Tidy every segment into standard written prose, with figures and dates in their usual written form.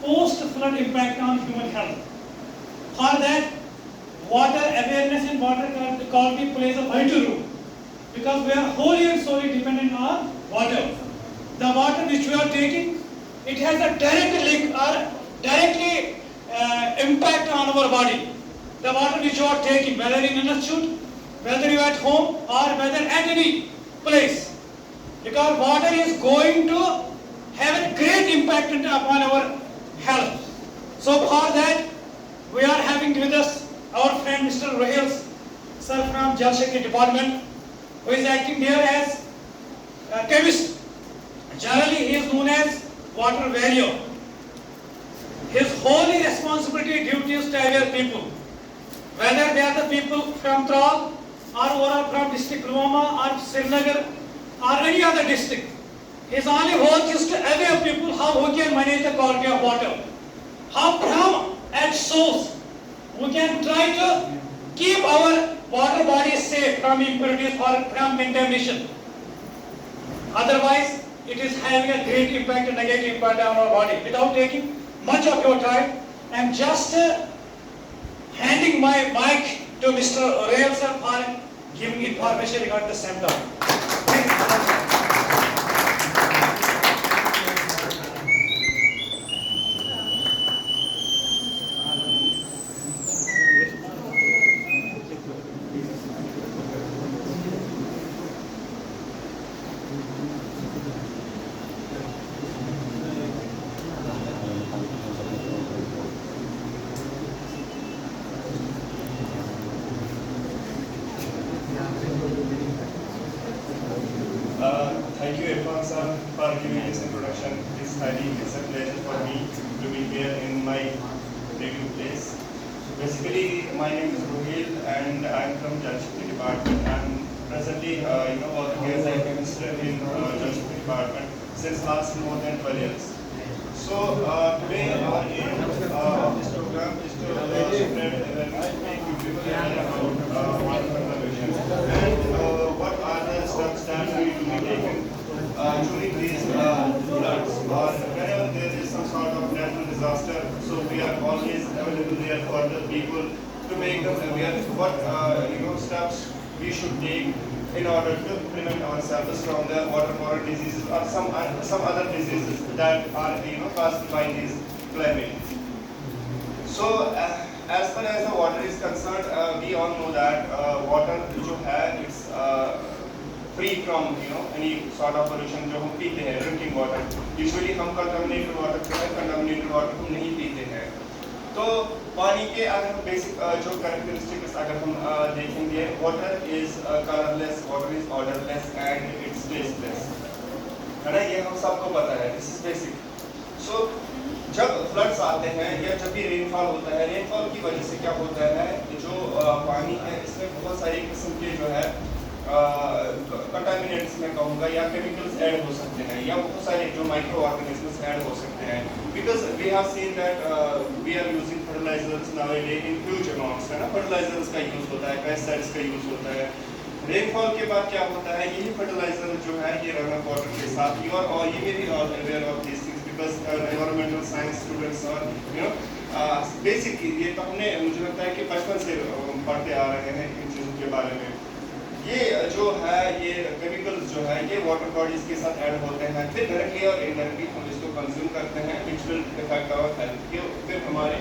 post-flood impact on human health. For that, water awareness and water quality plays a vital role because we are wholly and solely dependent on water. The water which we are taking, it has a direct link or directly impact on our body. The water which you are taking, whether in an institute, whether you are at home or whether at any place, because water is going to have a great impact upon our health. So for that, we are having with us our friend Mr. Rahil sir from Jal Shakti department, who is acting here as a chemist. Generally, he is known as water warrior. His wholly responsibility duties to our people, whether they are the people from Tral or from district Pulwama or Srinagar or any other district. His only work is to aware people how we can manage the quality of water, how from at source we can try to keep our water body safe from impurities or from contamination. Otherwise, it is having a great impact and negative impact on our body. Without taking much of your time, I am just handing my mic to Mr. Rahil sir for giving information regarding the same topic. Thank you, Irfan sir, for giving this introduction. It's a pleasure for me to be here in my native place. Basically, my name is Rohil and I'm from Jal Shakti department. I'm presently, working as a chemist in Jal Shakti department since last more than 12 years. So today our aim of this program is to spread awareness, make people aware about water conservation and what are the steps that need to be taken during these floods or whenever there is some sort of natural disaster. So we are always available there for the people to make them aware what steps we should take in order to prevent ourselves from the waterborne diseases or some other diseases that are caused by these climate. So as far as the water is concerned, we all know that water जो है it's free from any sort of pollution जो हम पीते हैं, drinking water. Usually हम contaminated water contaminated water हम नहीं पीते हैं. तो पानी के अगर बेसिक जो कैरेक्टरिस्टिक्स अगर हम देखेंगे, water is colourless, water is odourless and it's tasteless, है ना, ये हम सबको पता है, दिस इज बेसिक. सो जब फ्लड्स आते हैं या जब भी रेनफॉल होता है, रेनफॉल की वजह से क्या होता है, जो पानी है इसमें बहुत सारी किस्म के जो है कंटामिनेट्स मैं कहूँगा या केमिकल्स ऐड हो सकते हैं या बहुत सारे जो माइक्रो ऑर्गेनिजम्स ऐड हो सकते हैं. Because we have seen that we are using fertilisers nowadays in huge amounts, है ना, फर्टिलाइजर्स का यूज़ होता है, पेस्टिसाइड्स का यूज़ होता है. रेनफॉल के बाद क्या होता है, यही फर्टिलाइजर जो है ये रन ऑफ वाटर के साथ और ये भी aware of this things because environmental science students और बेसिक ये तो हमने मुझे लगता है कि बचपन से पढ़ते आ रहे हैं इन चीज़ों के बारे में. ये जो है ये केमिकल्स जो है ये वाटर बॉडीज के साथ ऐड होते हैं, फिर डायरेक्टली और इनडायरेक्टली हम इसको कंज्यूम करते हैं, which will effect our health के, फिर हमारे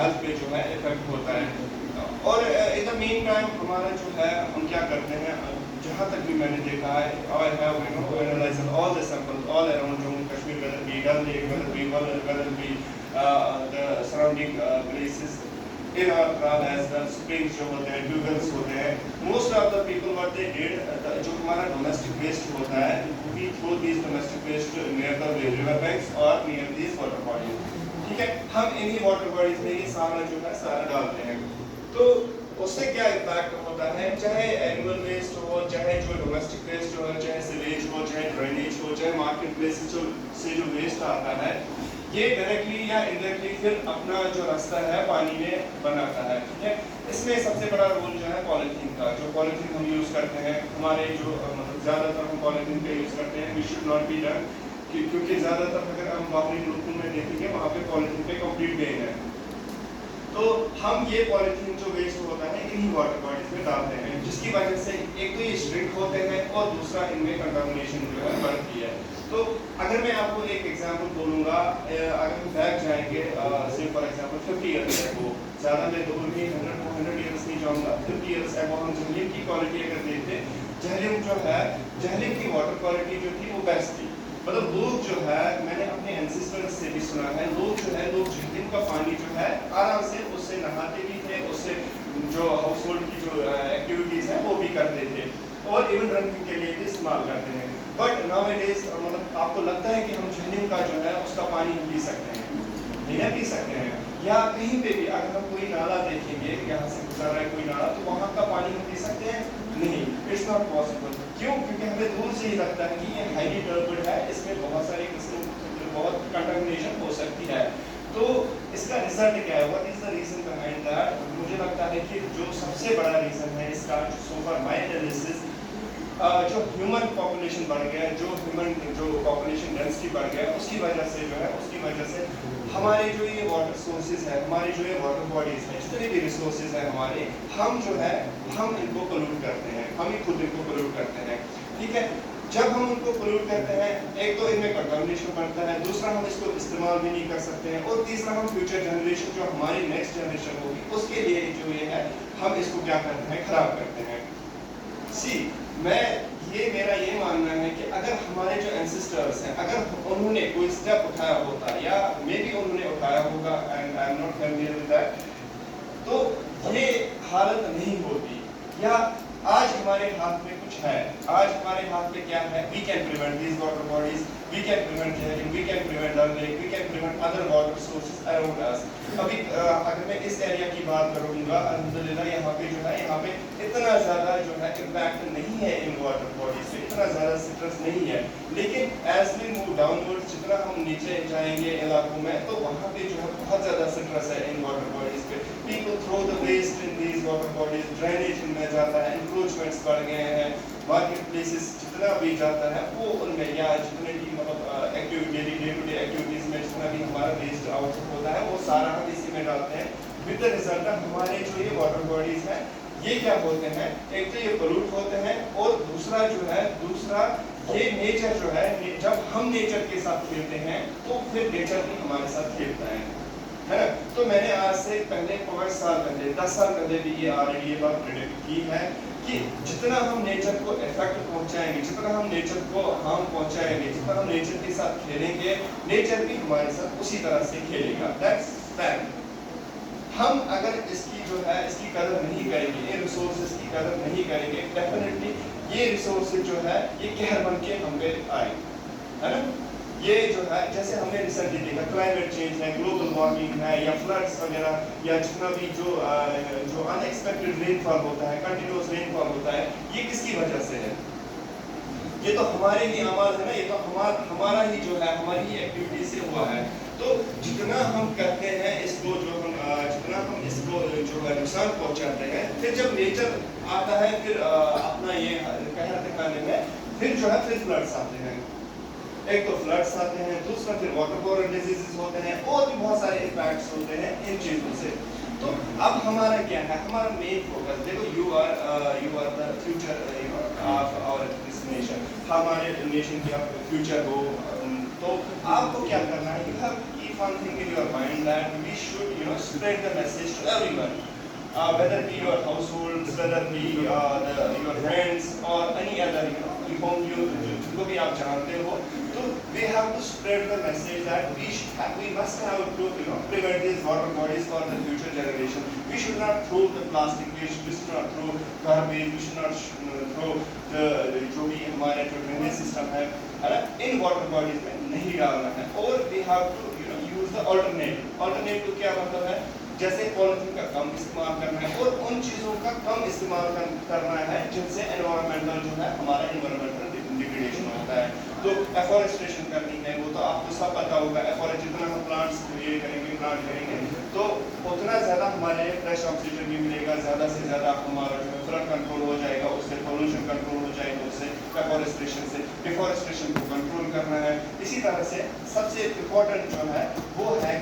हेल्थ पे जो है इफेक्ट होता है. और इन द मीन टाइम हमारा जो है हम क्या करते हैं, जहाँ तक भी मैंने देखा है, I have analysed all the samples all around Jammu Kashmir, whether be Dal lake, whether be the surrounding places in our Tral as well, springs जो होते हैं, ट्यूबवेल्स होते हैं. Most of the people what they did, जो हमारा domestic waste होता है, we throw these domestic waste near the river banks or near these water bodies. ठीक है, हम इन्हीं water bodies में ये सारा जो है सारा डालते हैं. तो उससे क्या इम्पैक्ट होता है, चाहे एनुअल वेस्ट हो, चाहे जो डोमेस्टिक वेस्ट हो, चाहे सीवेज हो, चाहे ड्रेनेज हो, चाहे मार्केट प्लेस से जो वेस्ट आता है, ये डायरेक्टली या इनडायरेक्टली फिर अपना जो रास्ता है पानी में बनाता है. ठीक है, इसमें सबसे बड़ा रोल जो है पॉलीथीन का, जो पॉलीथीन हम यूज़ करते हैं, हमारे जो मतलब ज़्यादातर हम पॉलीथीन का यूज़ करते हैं, we should not be done क्योंकि ज़्यादातर अगर हम बाहरी मुल्कों में देखेंगे वहाँ पे पॉलिथीन पे कंप्लीट बैन है। तो हम ये पॉलिथीन जो वेस्ट होता है इन्हीं वाटर बॉडीज में डालते हैं, जिसकी वजह से एक तो ये श्रिंक होते हैं और दूसरा इनमें कंटामिनेशन जो है बढ़ती है। तो अगर मैं आपको एक एग्जांपल बोलूँगा, अगर हम बैक जाएंगे से फॉर एग्जांपल 50 ईयर्स एगो, ज़्यादा मैं दूर नहीं 100 ईयर्स नहीं जाऊँगा, 50 ईयर्स एगो हम जहलीम की क्वालिटी अगर देखते, जहलीम जो है, जहलीम की वाटर क्वालिटी जो थी वो बेस्ट थी। मतलब लोग जो है, मैंने अपने एंसेस्टर्स से भी सुना है, लोग जो है, लोग जहलीम का पानी जो है आराम से उससे नहाते भी थे, उससे जो हाउस होल्ड की जो एक्टिविटीज़ हैं वो भी करते थे और इवन ड्रिंकिंग के लिए भी इस्तेमाल करते हैं। बट नाउअडेज मतलब आपको लगता है कि हम जहलीम का जो है उसका पानी हम पी सकते हैं, नहीं पी सकते हैं, या कहीं पे भी अगर हम कोई नाला देखेंगे, यहाँ से गुजर रहा है कोई नाला, तो वहाँ का पानी हम पी सकते हैं? नहीं, इट्स नॉट पॉसिबल। क्यों? क्योंकि हमें दूर से ही लगता है कि ये हाईली टर्बड है, इसमें बहुत सारी किस्म बहुत कंटामिनेशन हो सकती है। तो इसका रिजल्ट क्या है? What is the reason behind that? मुझे लगता है कि जो सबसे बड़ा रीजन है इसका, सो फार माय एनालिसिस, जो ह्यूमन पॉपुलेशन बढ़ गया, जो पॉपुलेशन डेंसिटी बढ़ गया, उसकी वजह से जो है, उसकी वजह से हमारे जो ये वाटर सोर्सेज है, हमारे जो ये वाटर बॉडीज हैं, जितने भी रिसोर्सेज हैं हमारे, हम जो है हम इनको पोल्यूट करते हैं, हम ही खुद इनको पोल्यूट करते हैं। ठीक है, जब हम उनको पोल्यूट करते हैं, एक तो इनमें कंटामिनेशन बढ़ता है, दूसरा हम इसको इस्तेमाल भी नहीं कर सकते हैं, और तीसरा हम फ्यूचर जनरेशन, जो हमारी नेक्स्ट जनरेशन होगी, उसके लिए जो ये है हम इसको क्या करते हैं, खराब करते हैं। मेरा ये मानना है कि अगर हमारे जो एंसेस्टर्स हैं, अगर उन्होंने कोई स्टेप उठाया होता, या मे बी उन्होंने उठाया होगा, and I am not familiar with that, तो ये हालत नहीं होती। या आज हमारे हाथ में कुछ है, आज हमारे हाथ में क्या है? We can prevent these water bodies, we can prevent Jhelum, we can prevent Dal lake, we can prevent other water sources around us. अभी अगर मैं इस एरिया की बात करूँगा, अल्हम्दुलिल्लाह यहाँ पे जो है, यहाँ पे इतना ज़्यादा जो है इम्पैक्ट नहीं है इन वाटर बॉडीज से, इतना ज़्यादा स्ट्रेस नहीं है। लेकिन एज वी मूव डाउनवर्ड, जितना हम नीचे जाएंगे इलाकों में, तो वहाँ पे जो है बहुत ज़्यादा स्ट्रेस है इन वाटर बॉडीज पे। People throw the waste in these water bodies, drainage इनमें जाता है, इंक्रोचमेंट्स बढ़ गए हैं, मार्केट प्लेसेस जितना भी जाता है वो उनमें, या जितने भी मतलब activity, day to day activities में जितना भी हमारा वेस्ट आउटपुट होता है, वो सारा हम इसी में डालते हैं। विद द रिजल्ट हमारे जो ये वाटर बॉडीज हैं, ये क्या होते हैं? एक तो ये पोल्यूट होते हैं, और दूसरा जो है, ये नेचर जो है, जब हम नेचर के साथ खेलते हैं तो फिर नेचर भी हमारे साथ खेलता है ना? तो मैंने आज से पहले 5 साल पहले, 10 साल पहले भी ये ऑलरेडी ये बात प्रेडिक्ट की है कि जितना हम नेचर को इफेक्ट पहुंचाएंगे, जितना हम नेचर को हार्म पहुंचाएंगे, जितना हम नेचर के साथ खेलेंगे, नेचर भी हमारे साथ उसी तरह से खेलेगा। That's fact. हम अगर इसकी जो है इसकी कदर नहीं करेंगे, ये रिसोर्सेज की कदर नहीं करेंगे, डेफिनेटली ये रिसोर्सेज जो है ये कहर बन के हम पे आएंगे, है ना? ये जो है, जैसे हमने रिसेंटली देखा, क्लाइमेट चेंज है, ग्लोबल वार्मिंग है, या फ्लड्स वगैरह, या जितना भी जो अनएक्सपेक्टेड रेनफॉल होता है, कंटिन्यूअस रेनफॉल होता है, ये किसकी वजह से है? ये तो हमारे ही आवाज है ना, ये तो हमारा ही जो है, हमारी ही एक्टिविटी से हुआ है। तो जितना हम करते हैं इसको, जितना हम इसको जो है नुकसान पहुंचाते हैं, फिर जब नेचर आता है, फिर अपना ये कहर दिखाने में, फिर जो है फिर फ्लड्स आते हैं। एक तो फ्लड्स आते हैं, दूसरा फिर वाटरबोर्न डिजीजेस होते हैं, और भी बहुत सारे इम्पैक्ट्स होते हैं इन चीज़ों से। तो अब हमारा क्या है? हमारा मेन फोकस, देखो, you are the future of our nation, हमारे नेशन की आप फ्यूचर हो, तो आपको क्या करना है? You have to keep on thinking in your mind that we should spread the message to everyone, whether it be your households, whether it be your friends or any other, whom जिनको भी आप जानते हो, तो we have to spread the message that we must have to prevent these water bodies for the future generation. We should not throw the plastic waste, we should not throw garbage, we should not throw the जो भी हमारे जो drainage system है ना, इन water bodies में नहीं डालना है, और we have to use the alternative क्या मतलब है? जैसे पॉलिथीन का कम इस्तेमाल करना है, और उन चीज़ों का कम इस्तेमाल करना है जिनसे एनवायरमेंटल जो है, हमारा एनवायरमेंटल डिग्रेडेशन होता है। तो एफॉरेस्टेशन करनी है, वो तो आपको सब पता होगा, जितना हम प्लांट्स क्रिएट करेंगे, प्लांट करेंगे, तो उतना ज़्यादा हमारे फ्रेश ऑक्सीजन भी मिलेगा, ज़्यादा से ज़्यादा हमारा जो फ्लड कंट्रोल हो जाएगा उससे, पोल्यूशन कंट्रोल हो जाएगा उससे, एफॉरेस्टेशन से, डिफॉरेस्टेशन को कंट्रोल करना है। इसी तरह से सबसे इम्पोर्टेंट जो है वो है